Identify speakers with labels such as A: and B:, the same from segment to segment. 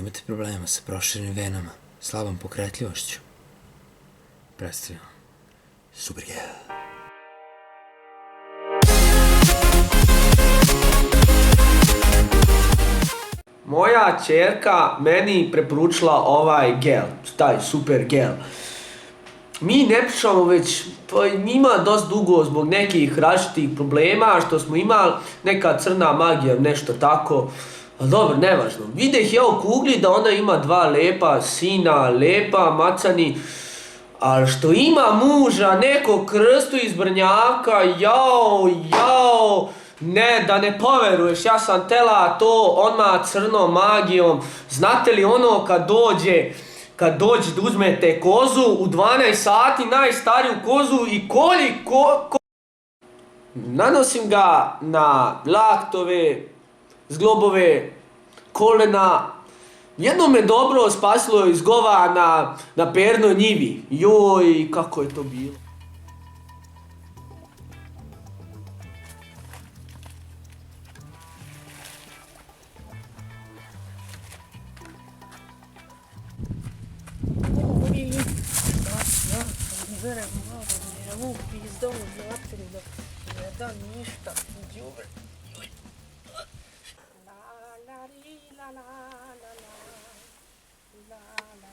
A: imate problema sa proširenim venama, slabom pokretljivošću, predstavljamo Supergel.
B: Moja ćerka meni preporučila ovaj gel, taj Supergel. Mi ne pričamo već, to ima dosta dugo zbog nekih različitih problema što smo imali, neka crna magija, nešto tako. Ali dobro, nevažno. Videh ja u kugli da ona ima dva lepa sina, lepa, macani, ali što ima muža, neko krstu iz Brnjaka, jao, ne, da ne poveruješ, ja sam tela to odmah crnom magijom. Znate li ono kad dođe da uzmete kozu u 12 sati, najstariju kozu i nanosim ga na laktove, zglobove, kolena. Jedno me dobro spasilo izgova na pernoj njivi. Joj, kako je to bilo.
C: Berem malo, ne mogu pizdovu zatri da ne da ništa, džubre. La la ri la la la la la la la la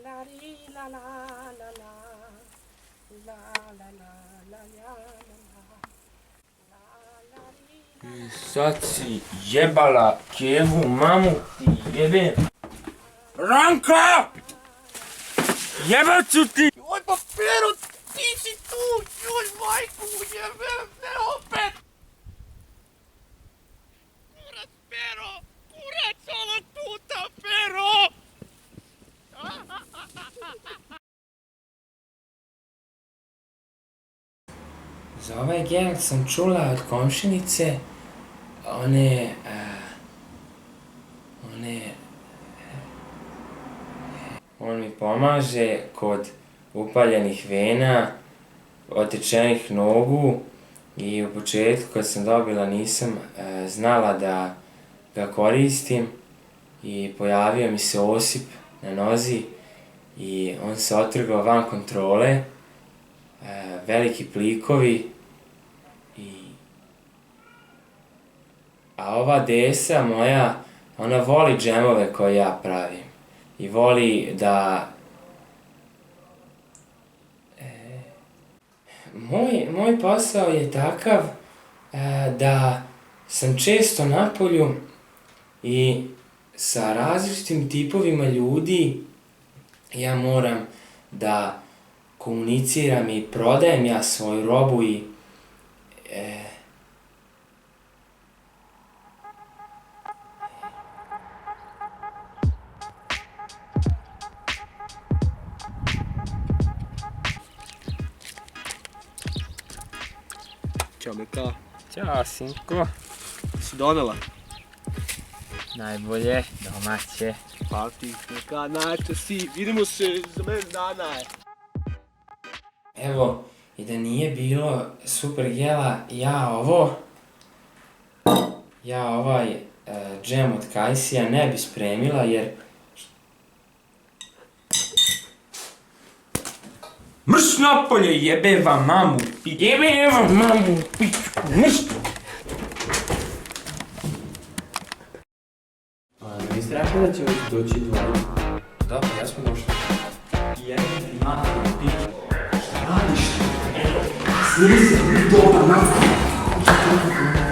C: la ri la la la la
D: I sad si jebala Kevu, mamu ti jebem. Ranka! Jebat ću ti!
B: Joj, pa Pero, ti si tu! Joj, majku, jebem te opet! Kurac, Pero! Kurac ovog puta, Pero!
D: Za ovaj gel sam čula od komšinice, on mi pomaže kod upaljenih vena, otečenih nogu i u početku kad sam dobila nisam znala da ga koristim i pojavio mi se osip na nozi i on se otrgao van kontrole, veliki plikovi a ova desa moja, ona voli džemove koje ja pravim i voli da moj posao je takav da sam često napolju i sa različitim tipovima ljudi ja moram da komuniciram i prodajem ja svoju robu i
B: Ćao, Mika.
D: Ćao, sinko.
B: Si donela?
D: Najbolje, domaće.
B: Pa ti, Mika, najče si. Vidimo se za mene dana.
D: Evo, i da nije bilo Supergela, ja ovaj džem od kajsija ne bi spremila jer... Mrš napolje, jebe vam mamu, pičku, mrš!
B: Vi ste rekli da će doći dvoje?
D: Dobro, ja smo došli.
B: Jebe ti mater, pičku. Šta radiš? Snimi se, dobar, napad.